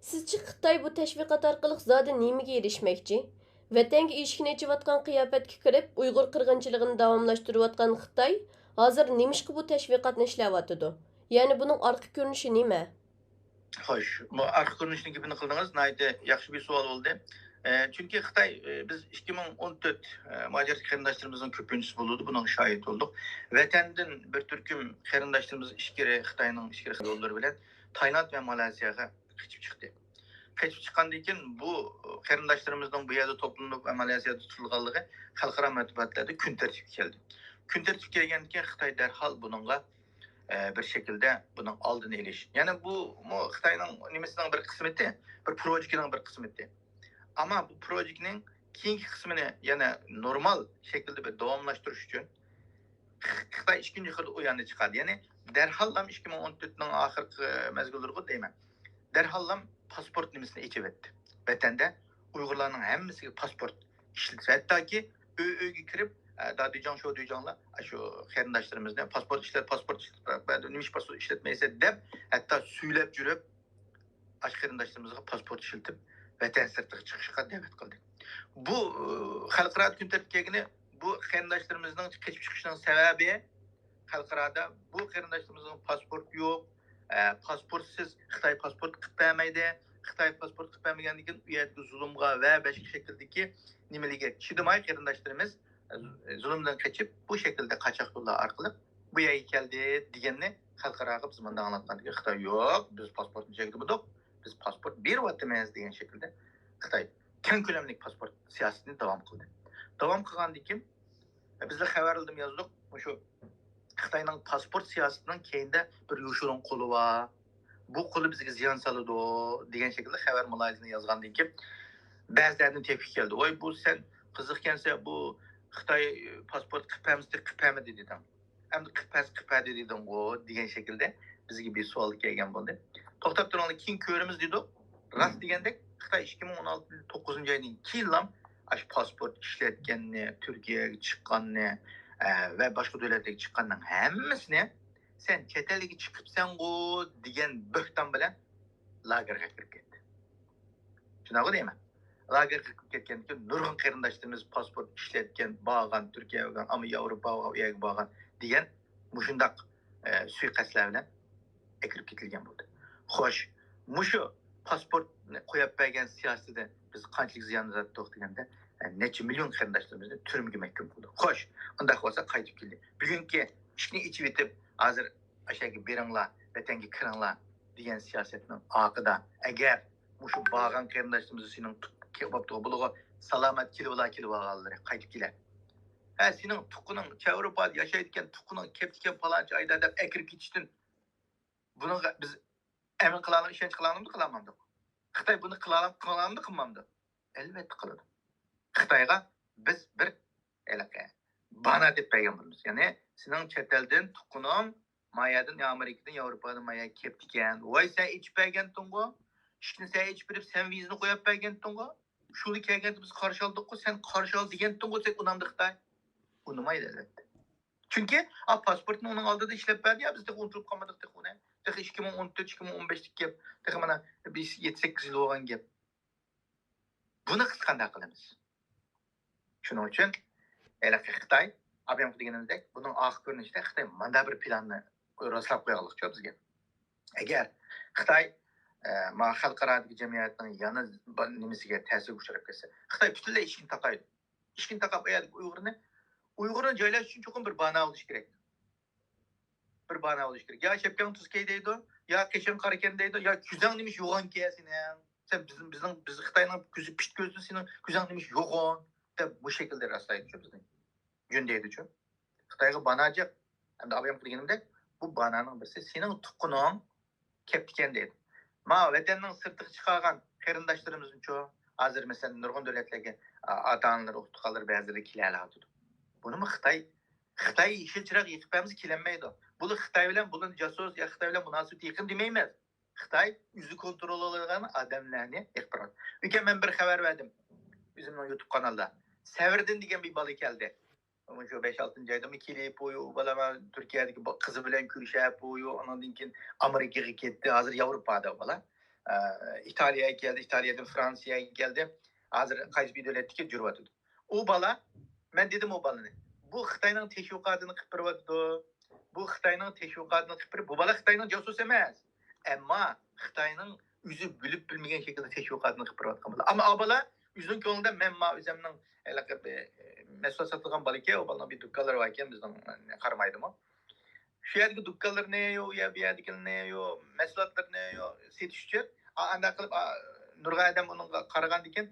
Sizce Xitoy bu təşviqat orqali zada nimaga erishmoqchi? Vatanga eshikni ochayotgan qiyofatga kirib, Uyg'ur qirg'inchiligini davomlashtirayotgan Xitoy hozir nimishqa bu təşviqatni ishlayotidi? Ya'ni buning orqa ko'rinishi nima? Xo'sh, bu arqa ko'rinishni gapini qildingiz. Nihoyatda yaxshi bir savol bo'ldi. Chunki Xitoy biz 2014 muhojir qarindoshlarimizning ko'pinchisi bo'ldi. Buning shohid bo'ldik. Vatandan bir turkum qarindoshlarimiz ichkari Xitoyning ichkari yo'llari bilan Tayland va Malayziyaga qochib chiqdi. Qochib chiqqandan keyin bu qarindoshlarimizning bu yerda to'planib Malayziyada tutilganligi xalqaro matbuotlarda kun tartibga keldi. Kun tartibga kelgandan keyin Xitoy darhol buningga bir şekilde bunun aldığını eliş. Yani bu Xitayning nimasining bir qismeti, bir projektning bir qismeti. Ama bu projektning keyingi qismini yana normal şekilde bir davomlashtirish uchun Xitoy ikkinchi xil o'yinni chiqadi. Ya'ni darhallam 2014ning oxirgi mezgillariga deyman. Darhallam pasport nimasini ichib etdi. Vatanda Uyg'urlarning hammasiga pasport ishlatsa, hattoki uyga kirib Dadijan şu diyeceğinler, şu qarindoshlarimizni pasport ishlatib, nima pasport ishlatmaysa deb, hatto suylab jurib, ash qarindoshlarimizga pasport ishlatib, vatan sirtiga chiqishga da'vat qildi. Bu xalqaro kun tartibigini bu qarindoshlarimizning qochib chiqishining sababi xalqaroda bu qarindoshlarimizning pasport yo'q, pasportsiz Xitoy pasport qilib bermaydi. Xitoy pasport qilib bermagandan keyin u yerda zulmga va boshqa shakldagi nimalarga chidamay qarindoshlarimiz zulümden kaçıp bu şekilde kaçak yollar arkalı bu yere geldi diyenle xalqaro biz bundan anlatmadık. Xitoy yok, biz pasportunu çekti bulduk. Biz pasport bir vatanımız diyen şekilde Xitoy keng ko'lamlik pasport siyasetini devam kıldı. Devam kılgan dikim biz de haber aldım yazdık. Şu Xitoyning pasport siyasetinin keyinde bir yuşurun kolu var. Bu kolu bizge ziyan salıdı diyen şekilde haber mulayizini yazgan dikim. Bazılarının tepki geldi. Oy bu sen kızıkkense bu Xitoy pasport qilib dedim. Hem de qilib dedim o degan şekilde bizga bir savol kelgan bo'ldi. To'xtab turinglar, keyin ko'ramiz dedi. Rast degandek Xitoy 2016 9 ayning keyin ash pasport ishlatganini, Turkiyaga chiqqanini va boshqa davlatlarga chiqqanning hammasini sen chet elga chiqibsan-ku degan bo'xton bilan lagerga kirib ketdi. Shunaqa deyman. Lager qilib ketgan keyin nurg'un qarindoshlarimiz pasport ishlatgan, borgan Turkiyaga, ama Yevropaga borgan degan mushundaq suiqasdlar bilan kirib ketilgan bo'ldi. Xo'sh, mushu pasportni qo'yib bergan siyosatida biz qanchalik ziyon uzatdik deganda necha million qarindoshlarimizni turmaga mahkum qildi. Xo'sh, undaq bo'lsa qaytib keldi. Bugungi ishni ichib etib, hozir ashaga beringlar, vatanga kiringlar degan siyosatning oqida agar mushu borgan qarindoshlarimiz sening kebaptı buluğa salamet kilovalar qaytib keladi. Ha sening tuquning Avropada yashayotgan tuquning keptiken falanchi ayda deb akirib ketishdan buni biz emin qilaman, ishonch qilamanmi? Xitoy buni qilmamdi? Albatta qiladi. Xitoyga biz bir bana deb bergan bo'lamiz. Ya'ni sening chet eldan tuquning mayadan Amerikadan Yevropadan maya keptiken, voy sen ichib berganding-ku. Ishni sen ichib berib, sen vizani qo'yib berganding-ku. Şunu kelganda biz qarshi oldik-ku, sen qarshi ol deganding-ku, sen unamdi Xitoy. Unamaydi albatta. Chunki pasportni uning oldida ishlab berdi, ya biz unutib qolmadik deb uni. 2014-2015lik gap, mana 7-8 yil bo'lgan gap. Buni hech qanday qilamiz. Shuning uchun Xitoy, abam deganimizdek, buning oxir ko'rinishida Xitoy mana bir planni ro'yxatlab qo'yganlikcha bizga. Agar Xitoy xalqarodagi jamiyatning yana nimasiga ta'sir uchrab ketsa, Xitoy butunlay ishini taqaydi. Ishini taqab Uyg'urni joylash uchun cho'qim bir bana bo'lish kerak. Bir bana bo'lish kerak. Ya Shepkan Tuzkay deydi, ya Keshan Qarakan deydi, ya kuzang nimish yo'g'on kelsin. Sen biz Xitoyning ko'zi pishit ko'zli, sening kuzang nimish yo'g'on deb bu shaklda rastlaydi bizning. Yundaydi-chu. Xitoyga banajib, endi abam deganimdek, bu bananing birisi sening tuquning keptiken deydi. Ma vatanning sirtiga chiqargan qarindoshlarimiz-chu, hozir masalan nurg'un davlatlarga ota-onalar o'qitganlar ba'zilari kelaladi. Buni Xitoy ishil chiroq yiqibamiz kelinmaydi. Bu Xitoy bilan buning jasos ya Xitoy bilan munosabat yaqin demaymiz. Xitoy o'zi kontrol oladigan odamlarni ixtiroq. Lekin men bir xabar berdim o'zimning YouTube kanalda. Savirdin degan bir bola keldi. Şu 5-6 ayda mı kelip boyu, balama Türkiye'deki kızı bilen görüşüp boyu, ondan keyin Amerika'ya gitti, hazır Avrupa'da bala. İtalya'ya geldi, İtalya'dan Fransa'ya geldi. Hazır qaysi bir devletdeki jürüvatıdı. O bala, ben dedim o balını. Bu Xitayning teşvikatını qıpırıvatıdı. Bu Xitayning teşvikatını qıpırıp, bu bala Xitayning casus emas. Ama Xitayning üzü bilip bilmegen şekilde teşvikatını qıpırıvatkan bala. Ama o bala üzün konuda men ma özümning mesut satılgan bala ki, o balning bir dükkanları var ekan bizning qaramaydim o. Şu yerdeki dükkanlar ne yok ya bir yerdeki ne yok, mesutlar ne yok, setişçi. Anda qilib Nurgay adam onun qaragan ekan,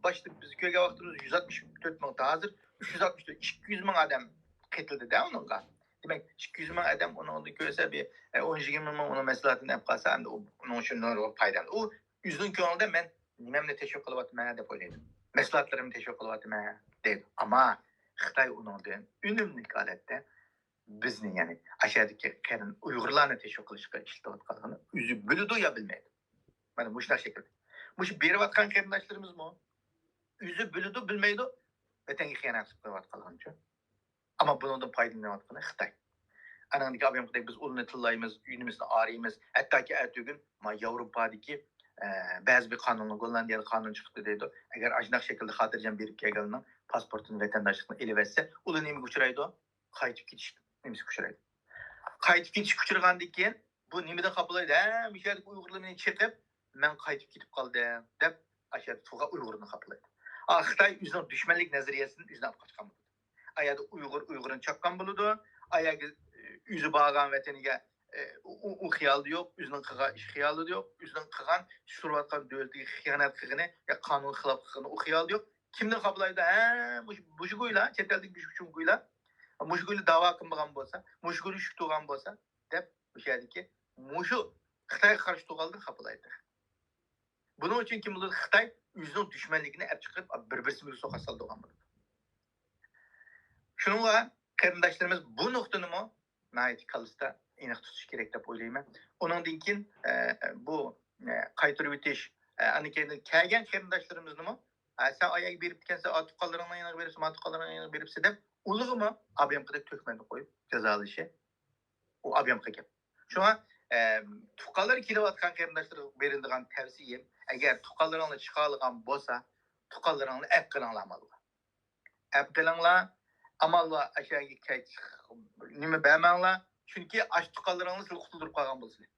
başta biz köyge vaqtımız 164 ming, hazır 364, 200 ming adam ketildi de onunla. Demek 200 ming adam onun görse bir 10-20 ming onun mesulatını yap qalsa, hem de onun için ne faydalı. O üzün konuda ben nimemle teşvik qılıvatıma dep oylaydım. Mesulatlarımı teşvik qılıvatıma deydi. Ama Xitay onundan ünümlü aletde bizni yani aşağıdaki kerin Uygurlarını teşvik qilishga ishlatayotganini o'zi biladi ya bilmaydi. Mana bu şekilde. Bu berayotgan qarindoshlarimiz mı? O'zi biladi bilmaydi, vatanga xiyonat qilayotganlar uchun. Ama bundan foydalanayotgani Xitoy. Anandaki abiyamda biz ulunu tillaymiz, ünümüzni araymiz. Hatta ki ertugün Avrupa'daki bazı bir kanunu, Gollandiyada kanun çıktı deydi. Eğer ajnak şekilde hatırlayacağım berip kelganning pasportunu, vatandaşlığını elevetse, ulu nemi uçuraydı? Qaytib ketish nemisi uçuraydı. Qaytib ketish uçurgandan keyin bu nimeden qapilaydi? Mishadagi Uyg'urlar meni chiqib, men qaytib ketib qoldim deb aşağıda tuğa Uyg'urni qapilaydi. Xitoy o'zining dushmanlik nazariyasini o'zidan olib qochgan bo'ladi. Ayada Uyg'urni chaqqan bo'ladi, ayaga o'zi borgan vataniga u xiyolda yo'q, o'zining qilgan ish xiyolida yo'q, o'zining qilgan surayotgan davlatiga xiyonat qilgani, qonun xilof qilgani u xiyolda yo'q. Kimni qapilaydi? Mushuguylar, chet eldagi mushuguylar, mushuguylar da'vo qilmagan bo'lsa, mushuguylar shu turgan bo'lsa, deb o'shadiki, mushu Xitoyga qarshi turganlarni qapilaydi. Buning uchun kim bo'ladi? Xitoy o'zining dushmanligini olib chiqib, bir-birisiga so'qa soldigan bo'ladi. Shuningga qarindoshlarimiz bu nuqtani nəhayət qalışda aniq tutish kerak deb o'ylayman. Onundan keyin bu qaytarib o'tish, aniqlikni kelgan qarindoshlarimizni sen ayaga berib kelsa, tuqqanlaringni aniq beribsan, tuqqanlaringni aniq beribsan deb ulug'imi abiyamqida to'kmani qo'yib jazolashi u abiyamqa gap. Shunga tuqqanlar kelayotgan qarindoshlarga beriladigan tavsiyam, agar tuqqanlaringni chiqa olgan bo'lsa, tuqqanlaringni ap qilinglar amalga. Ap qilinglar, amalga aşağıya qaytish nima bermanglar, chunki ash tuqqanlaringni siz qutuldirib qolgan bo'lsizlar.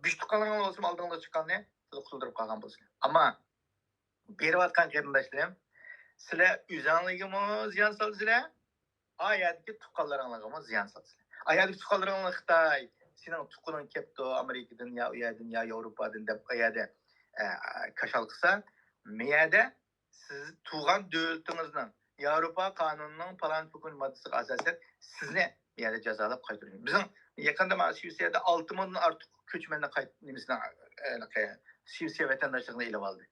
Bish tuqqanlaringni olsa oldingizga chiqqanni siz qutuldirib qolgan bo'lsizlar. Ammo berayotgan qarindoshlarim, sizlar o'zingizga ziyon solsizlar, ayadagi tuqqanlaringizga ziyon solsizlar. Ayadagi tuqqanlaringni Xitoy, sening tuqqaning kelibdi Amerikadan yo u yerdan yo Yevropadan deb ayada kashal qilsa, miyada siz tug'an davlatingizning Yevropa qonunining falan hukm moddasiga asosan sizni yerda jazolab qaytaradi. Bizning yaqinda mana Shvetsiyada 6 mingdan ortiq ko'chmanni nimasini Shvetsiya vatandoshligini elib oldi.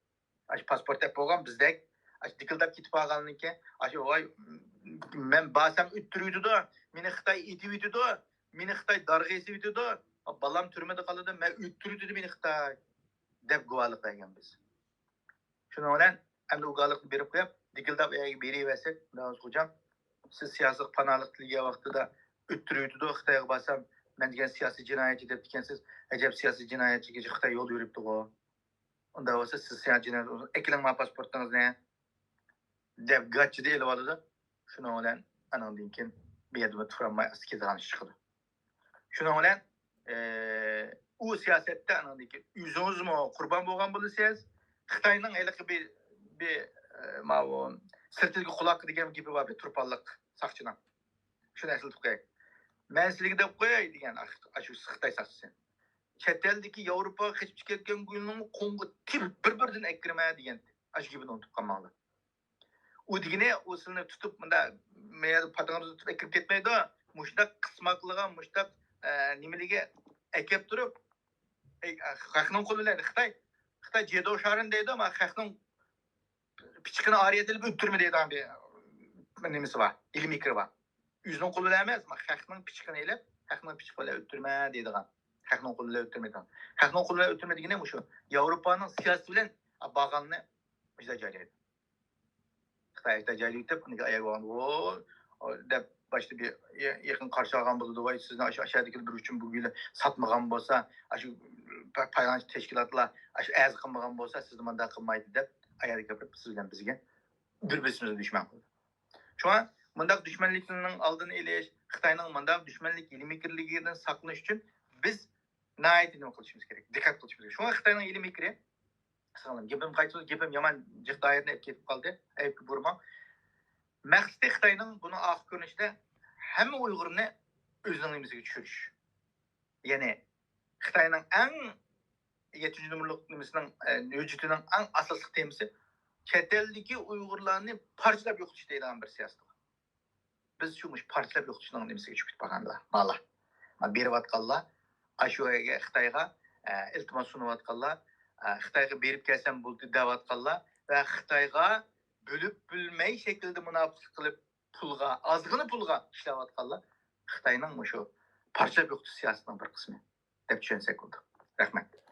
Ash pasport bo'lgan bizdek, ash dikildab ketib qolgandan keyin, ash voy men basam o'ttiriydi-da, meni Xitoy etib yutdi, meni Xitoy darg'aysi yutdi, balam turmada qoladi, men o'ttirdi meni Xitoy deb guvohlik bergan biz. Shuning bilan endi u guvohlikni berib qo'yib, dikildab beraversak, hocam siz siyosiy panohlikliga vaqtida o'ttiriydi-da, Xitoyga basam men degan siyosiy jinoyatchi deb ekansiz, ajab siyosiy jinoyatchiga Xitoy yo'l yuribdi-ku. Unda olsa siz siyosiy jinoyat ekilgan pasportingizni deb gachida elib oladi. Shuning bilan anandan keyin bu yerda turamay askizdan chiqadi. Shuning bilan u siyosatda anandan keyin o'zingizmi qurbon bo'lgan bo'lsangiz, Xitoyning haliqi bir ma'lum sirtiga quloq degan gapi bor, bir turpanliq saqchidan. Shuni eslatib qo'yay. Men sizlarga deb qo'yay degan shu Xitoy saqchisi. Chet eldagi Yevropaga qochib ketgan gulning qo'ng'i tip bir-biridan akirma degan ash gibini unutib qolmanglar. U degani u sizni tutib bunda men patangizni tutib akirib ketmaydi. Mushtaq qismaqliga, mushtaq nimaliga akib turib, xalqning qo'lidan Xitoy jedo sharin deydi, ama xalqning pichqini ariyat edilib o'ttirma deydigan bir nimasi bor, ilmiy fikri bor. O'zining qo'lida emas, xalqning pichqini elib, xalqning pichqini o'ttirma deydigan. Xalqning qo'lida o'ttirmaydigan. Xalqning qo'lida o'ttirma degani bu shu. Yevropaning siyosati bilan bag'anni bizda joylaydi. Xitoy joylaydi deb, unga ayoq deb başta bir yakın karşı algan buludu. Vay sizin aşağıdaki bir üçün bu güyle satmagan bolsa, aşı paylancı teşkilatlar aşı az kılmagan bolsa siz de manda kılmaydı dep ayarı kapıp sizden bizge bir-birisimize düşman kıldı. Şu an mındaq düşmanlıkның aldını eleş, Xitayның mındaq düşmanlık ilmikirliginden saklanish üçün biz nayet nima qilishimiz kerak, dikkat qilishimiz kerak. Şuna Xitayның ilmikiri, sağlam, gepim qaytsa gepim yaman jiq dairine ketib qoldi, ayıp burma. Maqsadi Xitayның bunu axı ko'rinishda hamma Uyg'urni o'zining nimasiga tushirish. Ya'ni Xitayның eng 7 numaralık nimasining vücudining eng asosiy temasi chet eldagi Uyg'urlarni parchalab yo'qotish deydigan bir siyosat. Biz şumuş parçalab yo'qotishning nimasiga tushib ketganlar. Mana berayotganlar, ashuga Xitoyga iltimos sunayotganlar, Xitoyga berib kelsam bo'ldi deyotganlar va Xitoyga bölüp bilmay shaklda munofiqlik qilib pulga, ozg'ina pulga ishlayotganlar Xitoyning shu parchalab yo'qotish siyosatining bir qismi deb tushunsak bo'ldi. Rahmat.